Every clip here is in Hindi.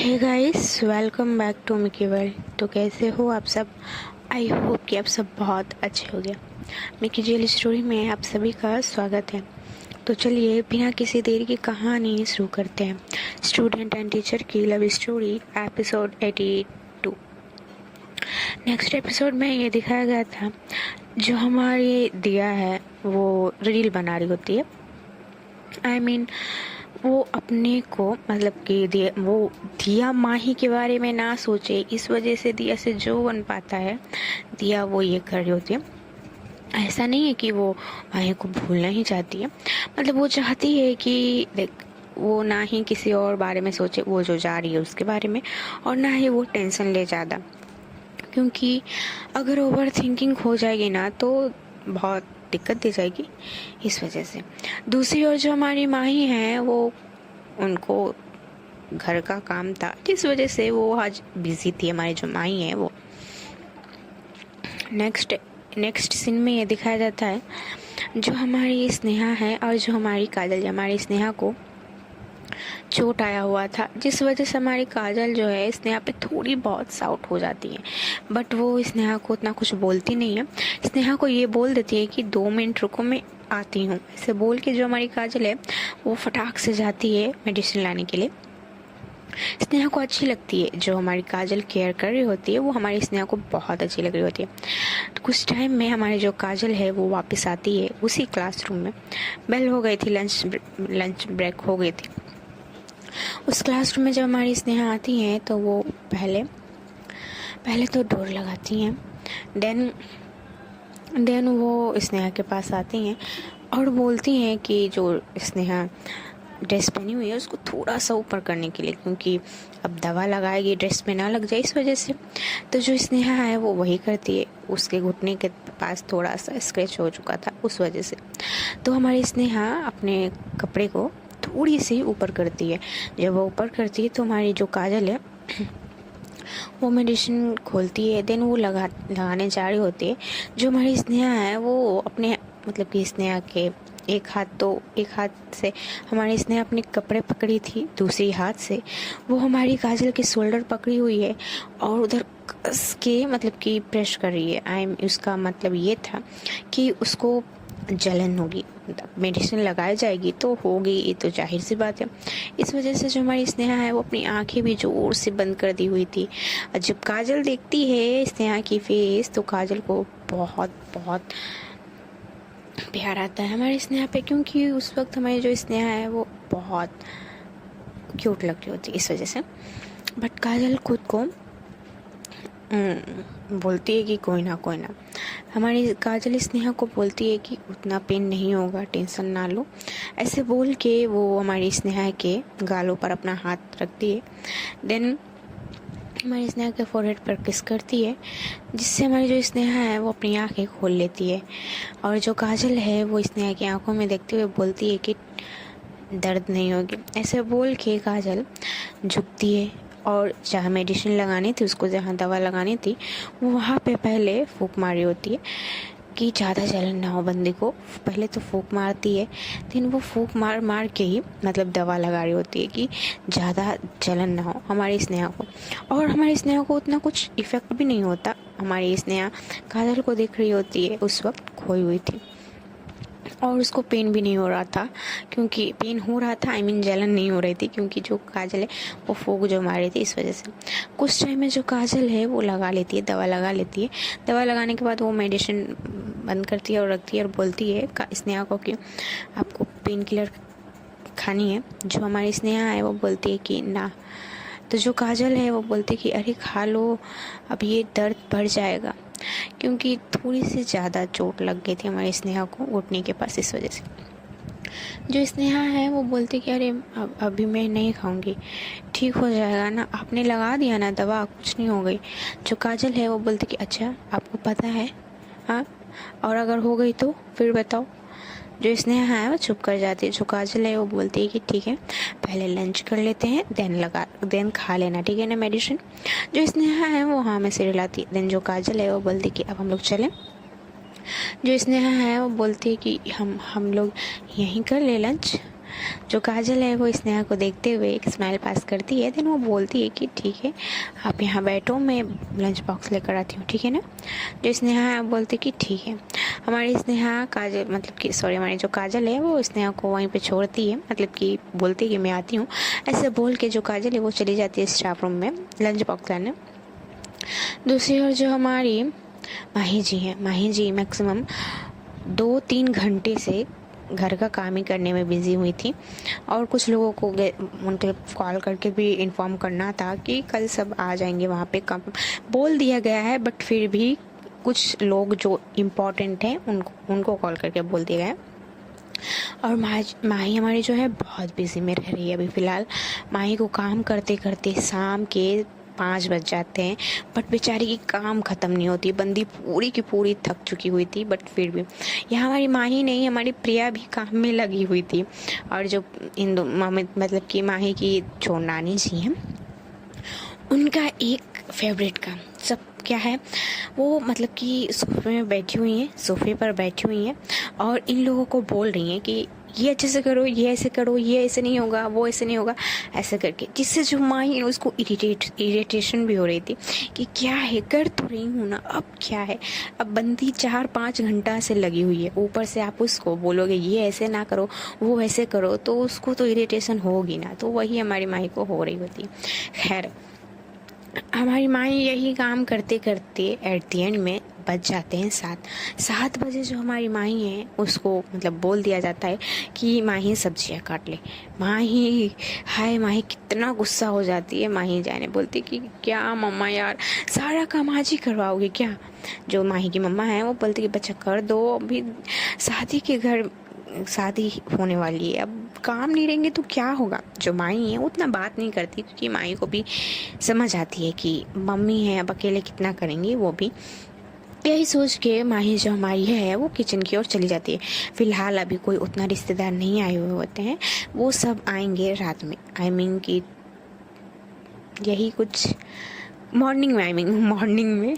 Hey guys, welcome back to Mikey World. तो कैसे हो आप सब? आई होप कि आप सब बहुत अच्छे हो गए। मिकी जेल स्टोरी में आप सभी का स्वागत है। तो चलिए बिना किसी देरी की कहानी शुरू करते हैं। स्टूडेंट एंड टीचर की love story episode 82। Next episode में ये दिखाया गया था, जो हमारी दिया है वो रील बना रही होती है। आई मीन वो अपने को मतलब कि वो दिया माही के बारे में ना सोचे, इस वजह से दिया से जो बन पाता है दिया वो ये कर रही होती है। ऐसा नहीं है कि वो माही को भूलना ही चाहती है, मतलब वो चाहती है कि देख वो ना ही किसी और बारे में सोचे, वो जो जा रही है उसके बारे में, और ना ही वो टेंशन ले ज़्यादा, क्योंकि अगर ओवर थिंकिंग हो जाएगी ना तो बहुत दिक्कत दे जाएगी। इस वजह से दूसरी ओर जो हमारी माही हैं वो उनको घर का काम था, जिस वजह से वो आज बिजी थी। हमारी जो माही है वो नेक्स्ट सीन में ये दिखाया जाता है, जो हमारी स्नेहा है और जो हमारी काजल, हमारी स्नेहा को चोट आया हुआ था, जिस वजह से हमारी काजल जो है स्नेहा पे थोड़ी बहुत साउट हो जाती है। बट वो स्नेहा को उतना कुछ बोलती नहीं है। स्नेहा को ये बोल देती है कि 2 मिनट रुको, मैं आती हूँ। ऐसे बोल के जो हमारी काजल है वो फटाक से जाती है मेडिसिन लाने के लिए। स्नेहा को अच्छी लगती है, जो हमारी काजल केयर कर रही होती है वो हमारी स्नेहा को बहुत अच्छी लग रही होती है। तो कुछ टाइम में हमारी जो काजल है वो वापस आती है उसी क्लासरूम में। बेल हो गई थी, लंच ब्रेक हो गई थी। उस क्लासरूम में जब हमारी स्नेहा आती हैं तो वो पहले तो डोर लगाती हैं। देन वो स्नेहा के पास आती हैं और बोलती हैं कि जो स्नेहा ड्रेस पहनी हुई है उसको थोड़ा सा ऊपर करने के लिए, क्योंकि अब दवा लगाएगी ड्रेस में ना लग जाए, इस वजह से। तो जो स्नेहा है वो वही करती है। उसके घुटने के पास थोड़ा सा स्क्रैच हो चुका था, उस वजह से। तो हमारी स्नेहा अपने कपड़े को थोड़ी सी ऊपर करती है। जब वो ऊपर करती है तो हमारी जो काजल है वो मेडिसिन खोलती है। देन वो लगाने जा रही होती है। जो हमारी स्नेहा है वो अपने मतलब कि स्नेहा के एक हाथ से हमारी स्नेहा अपने कपड़े पकड़ी थी, दूसरी हाथ से वो हमारी काजल के शोल्डर पकड़ी हुई है और उधर कस के मतलब कि प्रेस कर रही है। उसका मतलब ये था कि उसको जलन होगी, मेडिसिन लगाई जाएगी तो होगी, ये तो जाहिर सी बात है। इस वजह से जो हमारी स्नेहा है वो अपनी आंखें भी जोर से बंद कर दी हुई थी। और जब काजल देखती है स्नेहा की फेस तो काजल को बहुत बहुत प्यार आता है हमारी स्नेहा पे, क्योंकि उस वक्त हमारी जो स्नेहा है वो बहुत क्यूट लग रही होती है, इस वजह से। बट काजल खुद को बोलती है कि कोई ना हमारी काजल स्नेहा को बोलती है कि उतना पेन नहीं होगा, टेंशन ना लो। ऐसे बोल के वो हमारी स्नेहा के गालों पर अपना हाथ रखती है। देन हमारी स्नेहा के फोरहेड पर किस करती है, जिससे हमारी जो स्नेहा है वो अपनी आंखें खोल लेती है। और जो काजल है वो स्नेहा की आंखों में देखते हुए बोलती है कि दर्द नहीं होगी। ऐसे बोल के काजल झुकती है और जहाँ मेडिसिन लगानी थी उसको, जहाँ दवा लगानी थी वो वहाँ पे पहले फूंक मारी होती है कि ज़्यादा जलन ना हो बंदे को। पहले तो फूंक मारती है, फिर वो फूंक मार के ही मतलब दवा लगा रही होती है कि ज़्यादा जलन ना हो हमारी स्नेहा को। और हमारी स्नेहा को उतना कुछ इफ़ेक्ट भी नहीं होता। हमारी स्नेहा काजल को देख रही होती है, उस वक्त खोई हुई थी और उसको पेन भी नहीं हो रहा था, क्योंकि पेन हो रहा था, आई मीन जलन नहीं हो रही थी, क्योंकि जो काजल है वो फूंक जो मारी थी, इस वजह से। कुछ टाइम में जो काजल है वो लगा लेती है, दवा लगा लेती है। दवा लगाने के बाद वो मेडिसिन बंद करती है और रखती है और बोलती है स्नेहा को कि आपको पेन किलर खानी है। जो हमारी स्नेहा है वो बोलती है कि ना। तो जो काजल है वो बोलती है कि अरे खा लो, अब ये दर्द बढ़ जाएगा, क्योंकि थोड़ी सी ज़्यादा चोट लग गई थी हमारी स्नेहा को घुटने के पास, इस वजह से। जो स्नेहा है वो बोलती कि अरे अभी मैं नहीं खाऊंगी, ठीक हो जाएगा ना, आपने लगा दिया ना दवा, कुछ नहीं हो गई। जो काजल है वो बोलती कि अच्छा आपको पता है, हाँ, और अगर हो गई तो फिर बताओ। जो स्नेहा है वो चुप कर जाती है। जो काजल है वो बोलती है कि ठीक है पहले लंच कर लेते हैं, देन खा लेना, ठीक है ना मेडिसिन। जो स्नेहा है वो हाँ में सिर हिलाती है। देन जो काजल है वो बोलती कि अब हम लोग चलें। जो स्नेहा है वो बोलती है कि हम लोग यहीं कर ले लंच। जो काजल है वो स्नेहा को देखते हुए एक स्माइल पास करती है। देन वो बोलती है कि ठीक है आप यहाँ बैठो, मैं लंच बॉक्स लेकर आती हूँ, ठीक है ना। जो स्नेहा है बोलती कि ठीक है। हमारी स्नेहा काजल मतलब कि सॉरी हमारी जो काजल है वो स्नेहा को वहीं पे छोड़ती है, मतलब कि बोलती है कि मैं आती हूँ। ऐसे बोल के जो काजल है वो चली जाती है स्टाफ रूम में लंच बॉक्स लाने। दूसरी ओर जो हमारी माही जी हैं, माही जी मैक्सिमम 2-3 घंटे से घर का काम ही करने में बिज़ी हुई थी और कुछ लोगों को उनके कॉल करके भी इन्फॉर्म करना था कि कल सब आ जाएंगे वहाँ पे। कम बोल दिया गया है बट फिर भी कुछ लोग जो इम्पोर्टेंट हैं उनको कॉल करके बोल दिया गया है। और माही हमारी जो है बहुत बिज़ी में रह रही है अभी फ़िलहाल। माही को काम करते करते शाम के 5 बज जाते हैं बट बेचारी की काम ख़त्म नहीं होती। बंदी पूरी की पूरी थक चुकी हुई थी बट फिर भी यहाँ हमारी माही नहीं, हमारी प्रिया भी काम में लगी हुई थी। और जो इन दो मतलब कि माही की जो नानी जी हैं उनका एक फेवरेट काम सब क्या है, वो मतलब कि सोफे पर बैठी हुई हैं और इन लोगों को बोल रही हैं कि ये अच्छे से करो, ये ऐसे करो, ये ऐसे नहीं होगा, वो ऐसे नहीं होगा, ऐसे करके। जिससे जो माही है उसको इरिटेशन भी हो रही थी कि क्या है, कर तो रही हूँ ना, अब क्या है। अब बंदी 4-5 घंटा से लगी हुई है, ऊपर से आप उसको बोलोगे ये ऐसे ना करो, वो ऐसे करो, तो उसको तो इरिटेशन होगी ना। तो वही हमारी माही को हो रही होती। खैर हमारी माई यही काम करते करते एट द एंड में बज जाते हैं 7 बजे। जो हमारी माही है उसको मतलब बोल दिया जाता है कि माही सब्जियां काट ले। माही माही कितना गुस्सा हो जाती है। माही जाने बोलती कि क्या मम्मा यार सारा काम आज ही करवाओगे क्या। जो माही की मम्मा है वो बोलती कि बच्चा कर दो, अभी शादी होने वाली है, अब काम नहीं रहेंगे तो क्या होगा। जो माई है उतना बात नहीं करती क्योंकि माई को भी समझ आती है कि मम्मी है अब अकेले कितना करेंगी। वो भी यही सोच के माही जो हमारी है वो किचन की ओर चली जाती है। फिलहाल अभी कोई उतना रिश्तेदार नहीं आए हुए होते हैं, वो सब आएंगे रात में। आई मीन कि यही कुछ मॉर्निंग में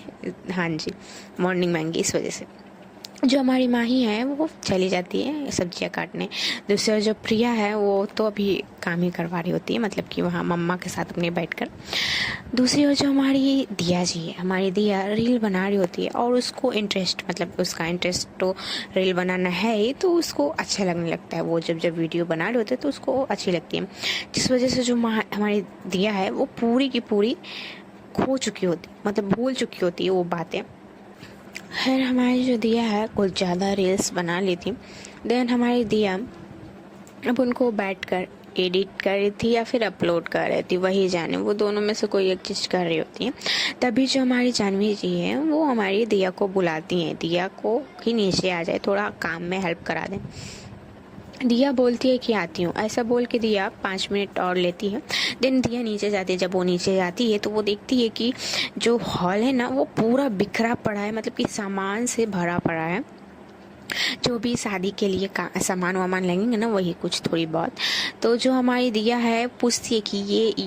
हाँ जी मॉर्निंग में आएंगे, इस वजह से जो हमारी माही है वो चली जाती है सब्जियां काटने। दूसरा जो प्रिया है वो तो अभी काम ही करवा रही होती है, मतलब कि वहाँ मम्मा के साथ अपने बैठकर। दूसरी ओर जो हमारी दिया जी है, हमारी दिया रील बना रही होती है और उसको उसका इंटरेस्ट तो रील बनाना है ही, तो उसको अच्छा लगने लगता है। वो जब वीडियो बना रहे होते हैं तो उसको अच्छी लगती है, जिस वजह से जो हमारी दिया है वो पूरी की पूरी खो चुकी होती, मतलब भूल चुकी होती है वो बातें। खैर हमारी जो दिया है कुछ ज़्यादा रील्स बना ली थी। देन हमारी दिया अब उनको बैठकर एडिट कर रही थी या फिर अपलोड कर रही थी, वही जाने, वो दोनों में से कोई एक चीज़ कर रही होती है। तभी जो हमारी जानवी जी हैं वो हमारी दिया को बुलाती हैं, दिया को कि नीचे आ जाए, थोड़ा काम में हेल्प करा दें। दिया बोलती है कि आती हूँ, ऐसा बोल के दिया 5 मिनट और लेती है। देन दिया नीचे जाती है। जब वो नीचे जाती है तो वो देखती है कि जो हॉल है ना वो पूरा बिखरा पड़ा है, मतलब कि सामान से भरा पड़ा है। जो भी शादी के लिए सामान वामान लगेंगे ना वही कुछ थोड़ी बहुत। तो जो हमारी दिया है पूछती है कि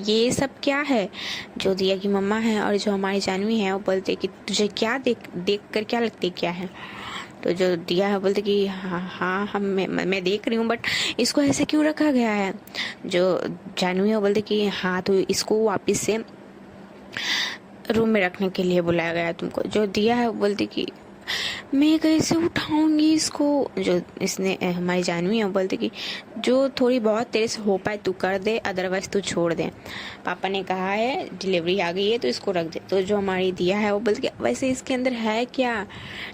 ये सब क्या है। जो दिया की मम्मा है और जो हमारी जानवी है वो बोलते कि तुझे क्या देख कर क्या लगती क्या है। तो जो दिया है बोलते कि हाँ मैं देख रही हूँ बट इसको ऐसे क्यों रखा गया है। जो जानवी है बोलते कि हाँ तो इसको वापस से रूम में रखने के लिए बुलाया गया है तुमको। जो दिया है बोलती कि मैं कैसे उठाऊंगी इसको। जो इसने हमारी जानवी है बोलती कि जो थोड़ी बहुत तेरे से हो पाए तू कर दे, अदरवाइज तू छोड़ दे, पापा ने कहा है डिलीवरी आ गई है तो इसको रख दे। तो जो हमारी दिया है वो बोलती कि वैसे इसके अंदर है क्या।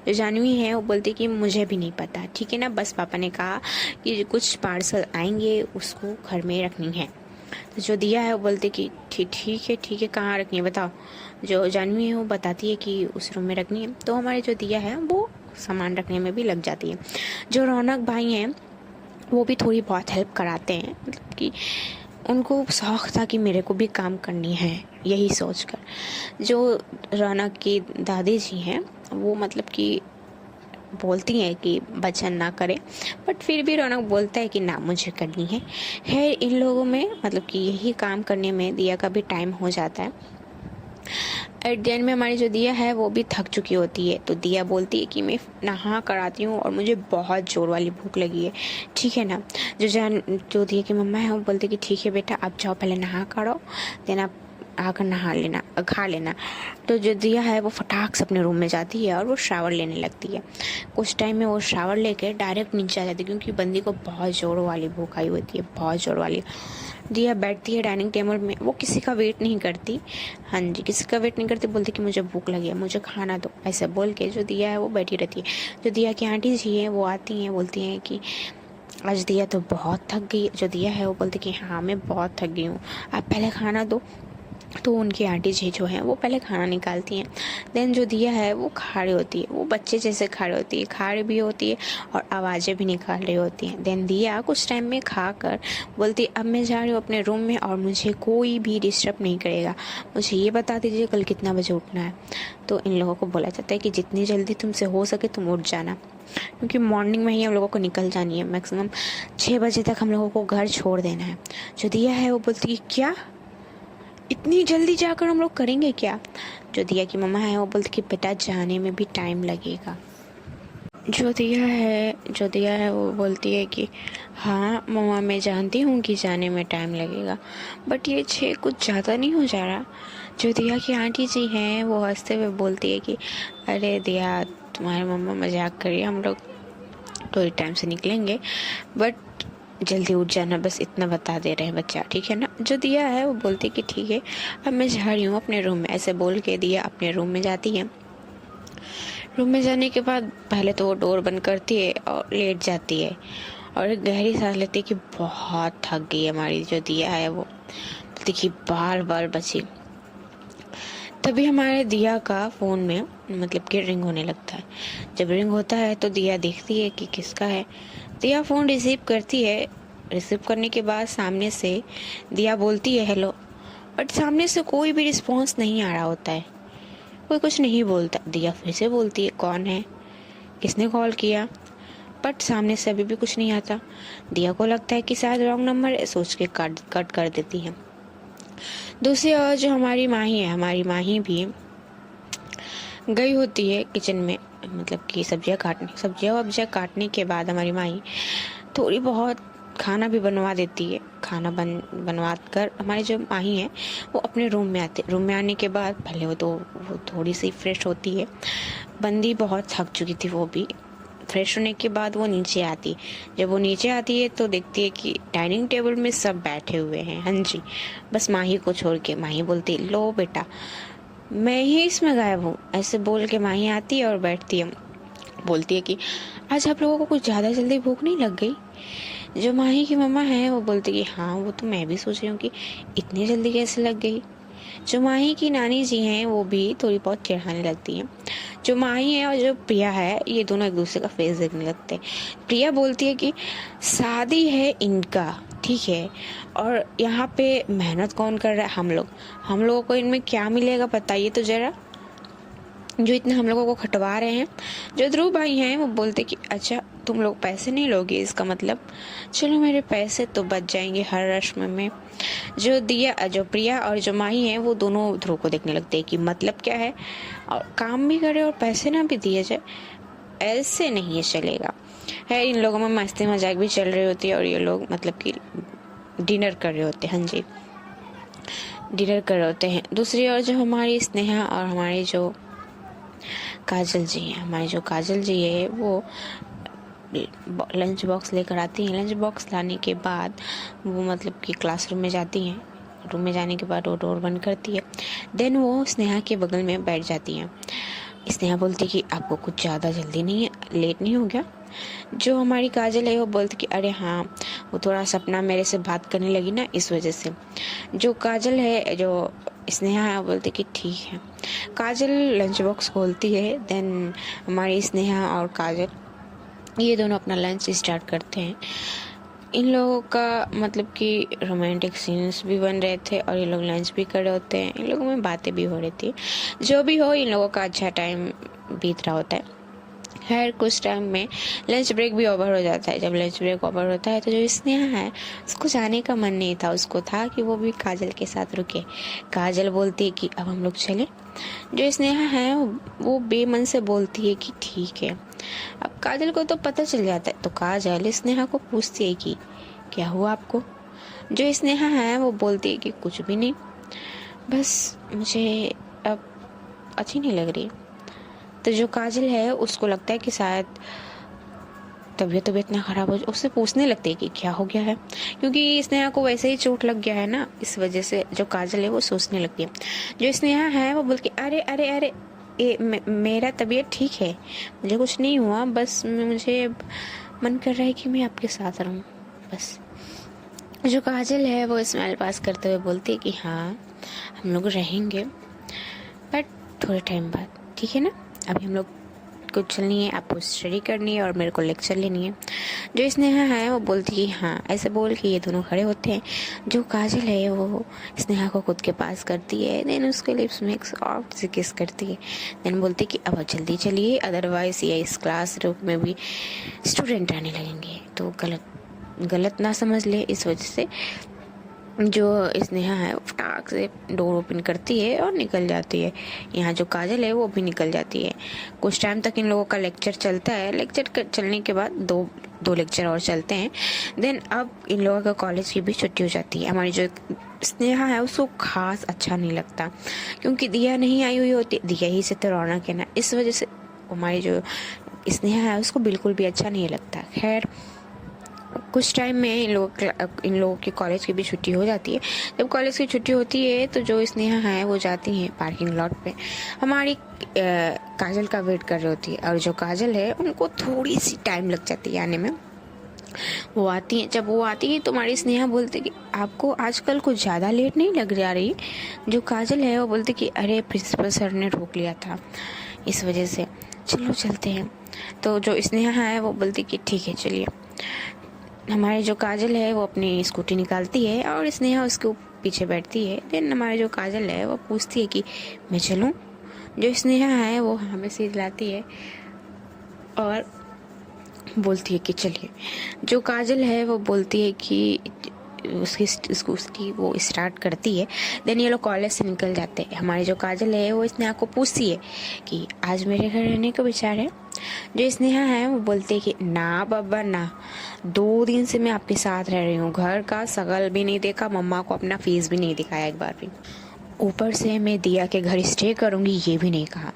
जो जानवी है वो बोलती कि मुझे भी नहीं पता, ठीक है ना, बस पापा ने कहा कि कुछ पार्सल आएंगे उसको घर में रखनी है। तो जो दिया है वो बोलती कि ठीक है कहाँ रखनी है बताओ। जो जानवी है वो बताती है कि उस रूम में रखनी है। तो हमारे जो दिया है वो सामान रखने में भी लग जाती है। जो रौनक भाई हैं वो भी थोड़ी बहुत हेल्प कराते हैं, मतलब कि उनको शौक़ था कि मेरे को भी काम करनी है, यही सोचकर। जो रौनक की दादी जी हैं वो मतलब कि बोलती हैं कि वचन ना करें, बट फिर भी रौनक बोलता है कि ना मुझे करनी है। इन लोगों में मतलब कि यही काम करने में दिया का भी टाइम हो जाता है। एट द एंड में हमारी जो दिया है वो भी थक चुकी होती है, तो दिया बोलती है कि मैं नहा कर आती हूँ और मुझे बहुत ज़ोर वाली भूख लगी है, ठीक है ना। जो दिया की मम्मा है वो बोलती है कि ठीक है बेटा, आप जाओ पहले नहा कर आओ, देन आप आकर नहा लेना, खा लेना। तो जो दिया है वो फटाक से अपने रूम में जाती है और वो शावर लेने लगती है। कुछ टाइम में वो शावर लेके डायरेक्ट नीचे आ जाती है, क्योंकि बंदी को बहुत ज़ोर वाली भूख आई होती है, बहुत ज़ोर वाली। दिया बैठती है डाइनिंग टेबल में, वो किसी का वेट नहीं करती, हाँ जी, किसी का वेट नहीं करती, बोलती कि मुझे भूख लगी है, मुझे खाना दो, ऐसे बोल के जो दिया है वो बैठी रहती है। जो दिया की आंटी जी हैं वो आती हैं, बोलती हैं कि आज दिया तो बहुत थक गई। जो दिया है वो बोलती कि हाँ मैं बहुत थक गई हूँ, आप पहले खाना दो। तो उनकी आंटी जी जो हैं वो पहले खाना निकालती हैं। देन जो दिया है वो खा रही होती है, वो बच्चे जैसे खा रही होती है, खा रही भी होती है और आवाज़ें भी निकाल रही होती हैं। देन दिया कुछ टाइम में खा कर बोलती अब मैं जा रही हूँ अपने रूम में और मुझे कोई भी डिस्टर्ब नहीं करेगा, मुझे ये बता दीजिए कल कितना बजे उठना है। तो इन लोगों को बोला जाता है कि जितनी जल्दी तुमसे हो सके तुम उठ जाना, क्योंकि मॉर्निंग में ही हम लोगों को निकल जानी है, मैक्सिमम 6 बजे तक हम लोगों को घर छोड़ देना है। जो दिया है वो बोलती है क्या, इतनी जल्दी जाकर हम लोग करेंगे क्या। जो दिया की मम्मा है वो बोलती कि बेटा जाने में भी टाइम लगेगा। जो दिया है वो बोलती है कि हाँ मम्मा मैं जानती हूँ कि जाने में टाइम लगेगा, बट ये 6 कुछ ज़्यादा नहीं हो जा रहा। जो दिया की आंटी जी हैं वो हंसते हुए बोलती है कि अरे दिया तुम्हारे मम्मा मजाक करिए, हम लोग थोड़ी टाइम से निकलेंगे, बट जल्दी उठ जाना, बस इतना बता दे रहे हैं बच्चा, ठीक है ना। जो दिया है वो बोलती कि ठीक है अब मैं जा रही हूँ अपने रूम में, ऐसे बोल के दिया अपने रूम में जाती है। रूम में जाने के बाद पहले तो वो डोर बंद करती है और लेट जाती है और एक गहरी सांस लेती है कि बहुत थक गई है हमारी जो दिया है वो। देखिए बार बार बची, तभी हमारे दिया का फ़ोन में मतलब कि रिंग होने लगता है। जब रिंग होता है तो दिया देखती है कि किसका है। दिया फ़ोन रिसीव करती है, रिसीव करने के बाद सामने से दिया बोलती है हेलो, बट सामने से कोई भी रिस्पॉन्स नहीं आ रहा होता है, कोई कुछ नहीं बोलता। दिया फिर से बोलती है कौन है, किसने कॉल किया, बट सामने से अभी भी कुछ नहीं आता। दिया को लगता है कि शायद रॉन्ग नंबर है, सोच के कट कर देती है। दूसरी ओर जो हमारी माही भी गई होती है किचन में, मतलब कि सब्जियां वब्जियां काटने के बाद हमारी माही थोड़ी बहुत खाना भी बनवा देती है। खाना बनवा कर हमारी जो माही है वो अपने रूम में आने के बाद पहले वो थोड़ी सी फ्रेश होती है। बंदी बहुत थक चुकी थी, वो भी फ्रेश होने के बाद वो नीचे आती। जब वो नीचे आती है तो देखती है कि डाइनिंग टेबल में सब बैठे हुए हैं, हाँ जी, बस माही को छोड़ के। माही बोलती लो बेटा मैं ही इसमें गायब हूँ, ऐसे बोल के माही आती है और बैठती है। बोलती है कि आज आप लोगों को कुछ ज़्यादा जल्दी भूख नहीं लग गई। जो माही की मम्मा है वो बोलती कि हाँ वो तो मैं भी सोच रही हूँ कि इतनी जल्दी कैसे लग गई। जो माही की नानी जी हैं वो भी थोड़ी बहुत चिढ़ाने लगती हैं। जो माही है और जो प्रिया है ये दोनों एक दूसरे का फेस देखने लगते हैं। प्रिया बोलती है कि शादी है इनका, ठीक है, और यहाँ पे मेहनत कौन कर रहा है, हम लोगों को इनमें क्या मिलेगा बताइए तो जरा, जो इतने हम लोगों को खटवा रहे हैं। जो ध्रुव भाई हैं वो बोलते कि अच्छा तुम लोग पैसे नहीं लोगे, इसका मतलब चलो मेरे पैसे तो बच जाएंगे हर रस्म में। जो प्रिया और जो माही है वो दोनों ध्रुव को देखने लगते हैं कि मतलब क्या है, और काम भी करे और पैसे ना भी दिए जाए, ऐसे नहीं चलेगा। है इन लोगों में मस्ती मजाक भी चल रही होती है और ये लोग मतलब कि डिनर कर रहे होते हैं, हाँ जी डिनर कर रहे होते हैं। दूसरी ओर जो हमारी स्नेहा और हमारी जो काजल जी हैं, हमारी जो काजल जी है वो लंच बॉक्स लेकर आती हैं। लंच बॉक्स लाने के बाद वो मतलब कि क्लासरूम में जाती हैं। रूम में जाने के बाद वो डोर बंद करती है। देन वो स्नेहा के बगल में बैठ जाती हैं। स्नेहा बोलती कि आपको कुछ ज़्यादा जल्दी नहीं है, लेट नहीं हो गया। जो हमारी काजल है वो बोलती कि अरे हाँ वो थोड़ा सपना मेरे से बात करने लगी ना इस वजह से। जो काजल है जो स्नेहा है वो बोलती कि ठीक है। काजल लंच बॉक्स खोलती है। देन हमारी स्नेहा और काजल ये दोनों अपना लंच स्टार्ट करते हैं। इन लोगों का मतलब कि रोमांटिक सीन्स भी बन रहे थे और ये लोग लंच भी कर रहे होते हैं। इन लोगों में बातें भी हो रही थी। जो भी हो इन लोगों का अच्छा टाइम बीत रहा होता है। खैर कुछ टाइम में लंच ब्रेक भी ओवर हो जाता है। जब लंच ब्रेक ओवर होता है तो जो स्नेहा है उसको जाने का मन नहीं था, उसको था कि वो भी काजल के साथ रुके। काजल बोलती है कि अब हम लोग चलें। जो स्नेहा है वो बेमन से बोलती है कि ठीक है। अब काजल को तो पता चल जाता है तो काजल स्नेहा को पूछती है कि क्या हुआ आपको। जो स्नेहा है वो बोलती है कि कुछ भी नहीं, बस मुझे अब अच्छी नहीं लग रही। तो जो काजल है उसको लगता है कि शायद तबीयत इतना ख़राब हो, उससे पूछने लगती है कि क्या हो गया है, क्योंकि स्नेहा को वैसे ही चोट लग गया है ना, इस वजह से जो काजल है वो सोचने लगती है। जो स्नेहा है वो बोलती है अरे अरे अरे मेरा तबीयत ठीक है, मुझे कुछ नहीं हुआ, बस मुझे मन कर रहा है कि मैं आपके साथ रहूं बस। जो काजल है वो स्माइल पास करते हुए बोलती है कि हाँ हम लोग रहेंगे, बट थोड़े टाइम बाद, ठीक है ना। अभी हम लोग को चलनी है, आपको स्टडी करनी है और मेरे को लेक्चर लेनी है। जो स्नेहा है वो बोलती है हाँ। ऐसे बोल के ये दोनों खड़े होते हैं। जो काजल है वो स्नेहा को खुद के पास करती है, देन उसके लिप्स में एक सॉफ्ट सी किस करती है, देन बोलती है कि अब जल्दी चलिए, अदरवाइज ये इस क्लास रूम में भी स्टूडेंट आने लगेंगे तो गलत ना समझ ले। इस वजह से जो स्नेहा है वो फटाक से डोर ओपन करती है और निकल जाती है। यहाँ जो काजल है वो भी निकल जाती है। कुछ टाइम तक इन लोगों का लेक्चर चलता है। चलने के बाद दो लेक्चर और चलते हैं। देन अब इन लोगों का कॉलेज की भी छुट्टी हो जाती है। हमारी जो स्नेहा है उसको खास अच्छा नहीं लगता, क्योंकि दिया नहीं आई हुई होती, दिया ही से तो रौनक है ना। इस वजह से हमारी जो स्नेहा है उसको बिल्कुल भी अच्छा नहीं लगता। खैर कुछ टाइम में इन लोगों की कॉलेज की भी छुट्टी हो जाती है। जब कॉलेज की छुट्टी होती है तो जो स्नेहा है वो जाती हैं पार्किंग लॉट पे, हमारी काजल का वेट कर रही होती है। और जो काजल है उनको थोड़ी सी टाइम लग जाती है आने में। वो आती है, जब वो आती है तो हमारी स्नेहा बोलती है कि आपको आजकल कुछ ज़्यादा लेट नहीं लग रही। जो काजल है वो बोलती कि अरे प्रिंसिपल सर ने रोक लिया था, इस वजह से चलो चलते हैं। तो जो स्नेहा है वो बोलती कि ठीक है चलिए। हमारी जो काजल है वो अपनी स्कूटी निकालती है और स्नेहा उसके पीछे बैठती है। देन हमारी जो काजल है वो पूछती है कि मैं चलूं। जो स्नेहा है वो हमें से दिलाती है और बोलती है कि चलिए। जो काजल है वो बोलती है कि उसकी वो स्टार्ट करती है। देन ये लोग कॉलेज से निकल जाते हैं। हमारी जो काजल है वो स्नेहा को पूछती है कि आज मेरे घर रहने का विचार है। जो स्नेहा है वो बोलती है कि ना बाबा ना, 2 दिन से मैं आपके साथ रह रही हूँ, घर का शक्ल भी नहीं देखा, मम्मा को अपना फेस भी नहीं दिखाया एक बार भी, ऊपर से मैं दिया के घर स्टे करूँगी ये भी नहीं कहा।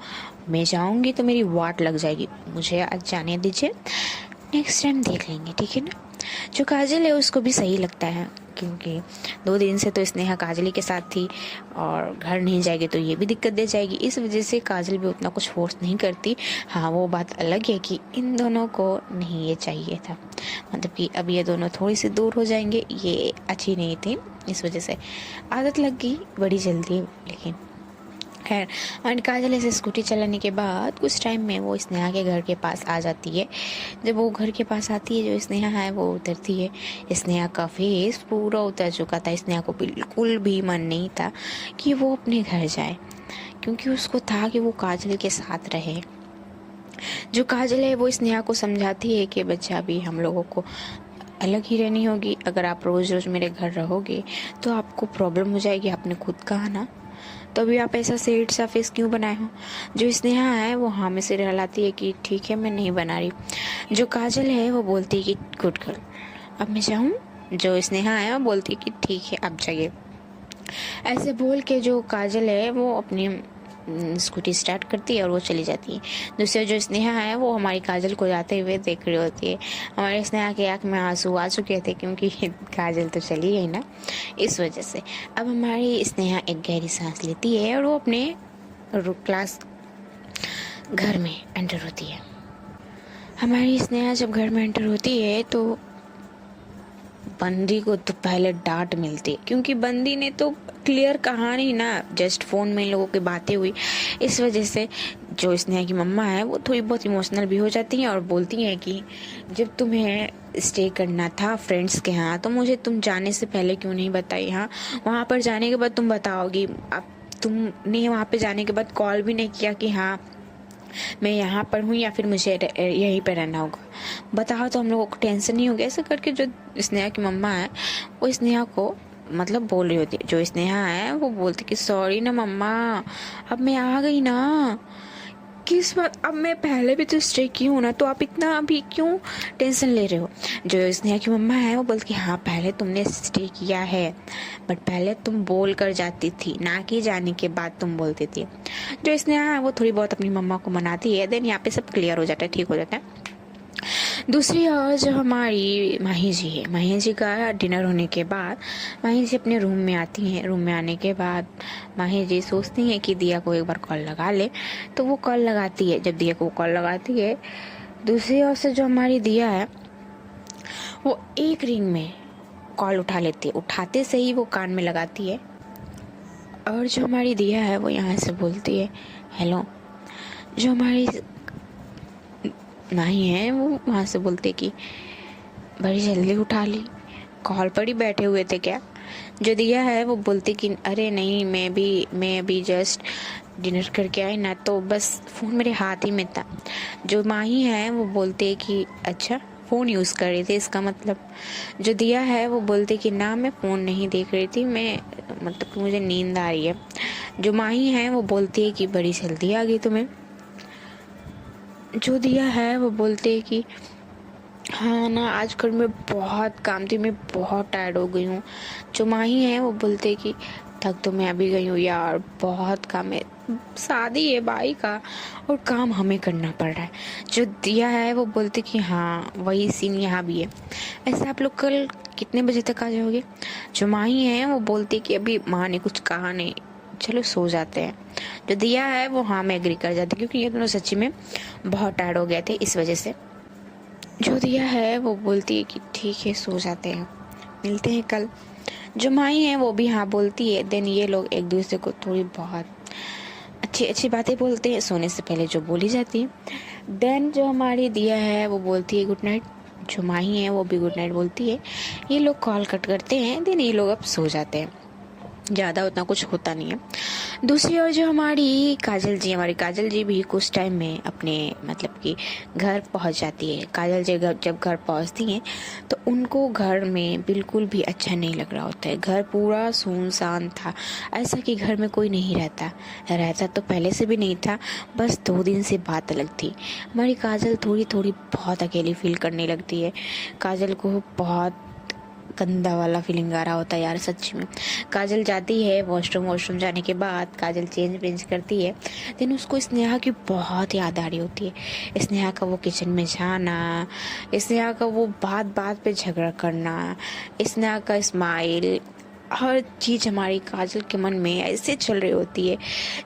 मैं जाऊँगी तो मेरी वाट लग जाएगी, मुझे आज जाने दीजिए, नेक्स्ट टाइम देख लेंगे, ठीक है ना। जो काजल है उसको भी सही लगता है, क्योंकि 2 दिन से तो स्नेहा काजली के साथ थी और घर नहीं जाएगी तो ये भी दिक्कत दे जाएगी। इस वजह से काजल भी उतना कुछ फोर्स नहीं करती। हाँ वो बात अलग है कि इन दोनों को नहीं ये चाहिए था, मतलब कि अब ये दोनों थोड़ी सी दूर हो जाएंगे, ये अच्छी नहीं थी। इस वजह से आदत लग गई बड़ी जल्दी। लेकिन खैर और काजल ऐसे स्कूटी चलाने के बाद कुछ टाइम में वो स्नेहा के घर के पास आ जाती है। जब वो घर के पास आती है जो स्नेहा है वो उतरती है। स्नेहा का फेस पूरा उतर चुका था। स्नेहा को बिल्कुल भी मन नहीं था कि वो अपने घर जाए, क्योंकि उसको था कि वो काजल के साथ रहे। जो काजल है वो स्नेहा को समझाती है कि बच्चा अभी हम लोगों को अलग ही रहनी होगी, अगर आप रोज़ रोज़ मेरे घर रहोगे तो आपको प्रॉब्लम हो जाएगी, आपने खुद कहा ना, तो अभी आप ऐसा सेठ सा फेस क्यों बनाए हो। जो स्नेहा है वो हाँ में सिर हिलाती है कि ठीक है मैं नहीं बना रही। जो काजल है वो बोलती है कि गुड गर्ल अब मैं जाऊँ। जो स्नेहा है वो बोलती है कि ठीक है आप जाइए। ऐसे बोल के जो काजल है वो अपनी स्कूटी स्टार्ट करती है और वो चली जाती है। दूसरे जो स्नेहा है वो हमारी काजल को जाते हुए देख रही होती है। हमारी स्नेहा के आँख में आंसू आ चुके थे, क्योंकि काजल तो चली गई ना, इस वजह से। अब हमारी स्नेहा एक गहरी सांस लेती है और वो अपने क्लास घर में एंटर होती है। हमारी स्नेहा जब घर में एंटर होती है तो बंदी को तो पहले डांट मिलती है, क्योंकि बंदी ने तो क्लियर कहा नहीं ना, जस्ट फ़ोन में इन लोगों की बातें हुई। इस वजह से जो स्नेहा की मम्मा है वो थोड़ी बहुत इमोशनल भी हो जाती हैं और बोलती हैं कि जब तुम्हें स्टे करना था फ्रेंड्स के यहाँ तो मुझे तुम जाने से पहले क्यों नहीं बताई। हाँ वहाँ पर जाने के बाद तुम बताओगी, अब तुमने वहाँ पे जाने के बाद कॉल भी नहीं किया कि हाँ मैं यहाँ पर हूँ या फिर मुझे यहीं पे रहना होगा, बताओ तो हम लोगों को टेंशन नहीं होगी। ऐसे करके जो स्नेहा की मम्मा है वो स्नेहा को मतलब बोल रही होती है। जो स्नेहा है वो बोलती कि सॉरी ना मम्मा, अब मैं आ गई ना, किस बात, अब मैं पहले भी तो स्टे की हूँ ना, तो आप इतना अभी क्यों टेंशन ले रहे हो। जो स्नेहा की मम्मा है वो बोलती हाँ पहले तुमने स्टे किया है, बट पहले तुम बोल कर जाती थी, ना कि जाने के बाद तुम बोलती थी। जो स्नेहा है वो थोड़ी बहुत अपनी मम्मा को मनाती है, देन यहाँ पे सब क्लियर हो जाता है, ठीक हो जाता है। दूसरी ओर जो हमारी माही जी है, माही जी का डिनर होने के बाद माही जी अपने रूम में आती हैं। रूम में आने के बाद माही जी सोचती हैं कि दिया को एक बार कॉल लगा ले, तो वो कॉल लगाती है। जब दिया को कॉल लगाती है, दूसरी ओर से जो हमारी दिया है वो एक रिंग में कॉल उठा लेती है। उठाते से ही वो कान में लगाती है और जो हमारी दिया है वो यहाँ से बोलती है हेलो। जो हमारी माही है वो वहाँ से बोलते कि बड़ी जल्दी उठा ली, कॉल पर ही बैठे हुए थे क्या। जो दिया है वो बोलती कि अरे नहीं, मैं अभी जस्ट डिनर करके आई ना, तो बस फ़ोन मेरे हाथ ही में था। जो माही है वो बोलते कि अच्छा फ़ोन यूज़ कर रही थी इसका मतलब। जो दिया है वो बोलते कि ना मैं फ़ोन नहीं देख रही थी, मैं मतलब कि मुझे नींद आ रही है। जो माही है वो बोलती है कि बड़ी जल्दी आ गई तुम्हें। जो दिया है वो बोलते हैं कि हाँ ना, आजकल मैं बहुत काम थी, मैं बहुत टायर्ड हो गई हूँ। जो माही है वो बोलते कि थक तो मैं अभी गई हूँ यार, बहुत काम है, शादी है भाई का और काम हमें करना पड़ रहा है। जो दिया है वो बोलते कि हाँ वही सीन यहाँ भी है। ऐसे आप लोग कल कितने बजे तक आ जाओगे। जो माही है वो बोलती कि अभी माँ ने कुछ कहा नहीं, चलो सो जाते हैं। जो दिया है वो हाँ मैं एग्री कर जाती, क्योंकि ये दोनों सच्ची में बहुत टायर्ड हो गए थे इस वजह से। जो दिया है वो बोलती है कि ठीक है सो जाते हैं, मिलते हैं कल। जो माही है वो भी हाँ बोलती है। देन ये लोग एक दूसरे को थोड़ी बहुत अच्छी अच्छी बातें बोलते हैं सोने से पहले जो बोली जाती है। देन जो हमारी दिया है वो बोलती है गुड नाइट। जो माही है वो भी गुड नाइट बोलती है। ये लोग कॉल कट करते हैं, देन ये लोग अब सो जाते हैं, ज़्यादा उतना कुछ होता नहीं है। दूसरी ओर जो हमारी काजल जी भी कुछ टाइम में अपने मतलब कि घर पहुंच जाती है। काजल जी जब घर पहुंचती हैं तो उनको घर में बिल्कुल भी अच्छा नहीं लग रहा होता है। घर पूरा सुनसान था, ऐसा कि घर में कोई नहीं रहता तो पहले से भी नहीं था, बस 2 दिन से बात अलग थी। हमारी काजल थोड़ी थोड़ी बहुत अकेली फील करने लगती है। काजल को बहुत गंदा वाला फीलिंग आ रहा होता है यार सच्ची में। काजल जाती है वॉशरूम जाने के बाद काजल चेंज करती है। देन उसको स्नेहा की बहुत याद आ रही होती है। स्नेहा का वो किचन में जाना, स्नेहा का वो बात पे झगड़ा करना, स्नेहा का स्माइल, हर चीज़ हमारी काजल के मन में ऐसे चल रही होती है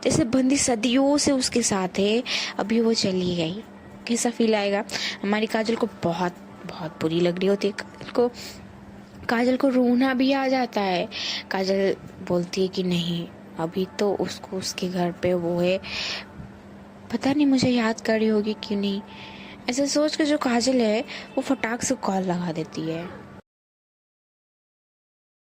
जैसे बंदी सदियों से उसके साथ है, अभी वो चली गई, कैसा फील आएगा। हमारी काजल को बहुत बहुत बुरी लग रही होती है। काजल को रोना भी आ जाता है। काजल बोलती है कि नहीं, अभी तो उसको उसके घर पे वो है, पता नहीं मुझे याद कर रही होगी क्यों नहीं। ऐसे सोच के जो काजल है वो फटाक से कॉल लगा देती है।